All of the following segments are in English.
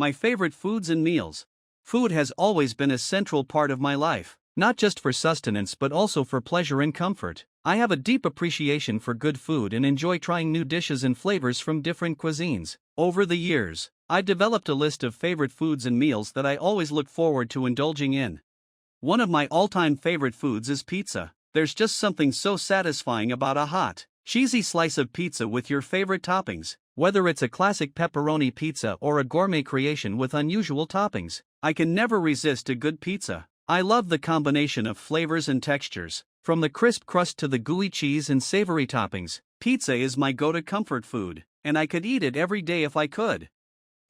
My favorite foods and meals. Food has always been a central part of my life, not just for sustenance but also for pleasure and comfort. I have a deep appreciation for good food and enjoy trying new dishes and flavors from different cuisines. Over the years, I developed a list of favorite foods and meals that I always look forward to indulging in. One of my all-time favorite foods is pizza. There's just something so satisfying about a hot, cheesy slice of pizza with your favorite toppings. Whether it's a classic pepperoni pizza or a gourmet creation with unusual toppings, I can never resist a good pizza. I love the combination of flavors and textures. From the crisp crust to the gooey cheese and savory toppings, pizza is my go-to comfort food, and I could eat it every day if I could.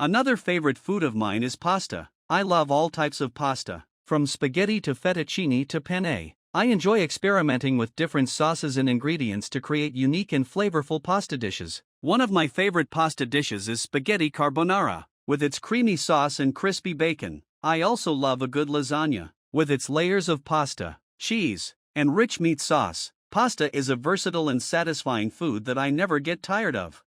Another favorite food of mine is pasta. I love all types of pasta, from spaghetti to fettuccine to penne. I enjoy experimenting with different sauces and ingredients to create unique and flavorful pasta dishes. One of my favorite pasta dishes is spaghetti carbonara, with its creamy sauce and crispy bacon. I also love a good lasagna, with its layers of pasta, cheese, and rich meat sauce. Pasta is a versatile and satisfying food that I never get tired of.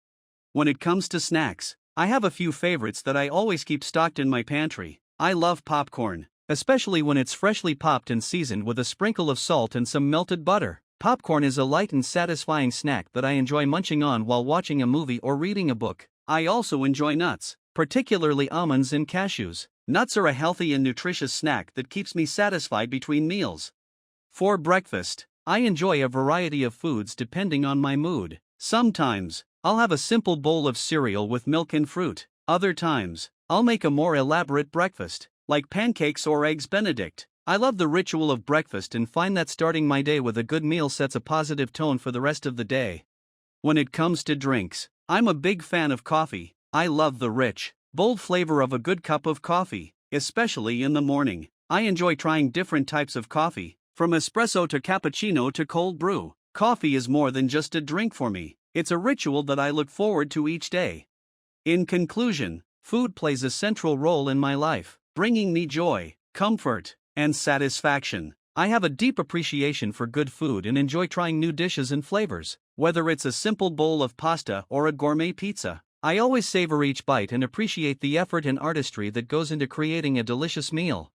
When it comes to snacks, I have a few favorites that I always keep stocked in my pantry. I love popcorn, especially when it's freshly popped and seasoned with a sprinkle of salt and some melted butter. Popcorn is a light and satisfying snack that I enjoy munching on while watching a movie or reading a book. I also enjoy nuts, particularly almonds and cashews. Nuts are a healthy and nutritious snack that keeps me satisfied between meals. For breakfast, I enjoy a variety of foods depending on my mood. Sometimes, I'll have a simple bowl of cereal with milk and fruit. Other times, I'll make a more elaborate breakfast, like pancakes or eggs Benedict. I love the ritual of breakfast and find that starting my day with a good meal sets a positive tone for the rest of the day. When it comes to drinks, I'm a big fan of coffee. I love the rich, bold flavor of a good cup of coffee, especially in the morning. I enjoy trying different types of coffee, from espresso to cappuccino to cold brew. Coffee is more than just a drink for me. It's a ritual that I look forward to each day. In conclusion, food plays a central role in my life, bringing me joy, comfort, and satisfaction. I have a deep appreciation for good food and enjoy trying new dishes and flavors. Whether it's a simple bowl of pasta or a gourmet pizza, I always savor each bite and appreciate the effort and artistry that goes into creating a delicious meal.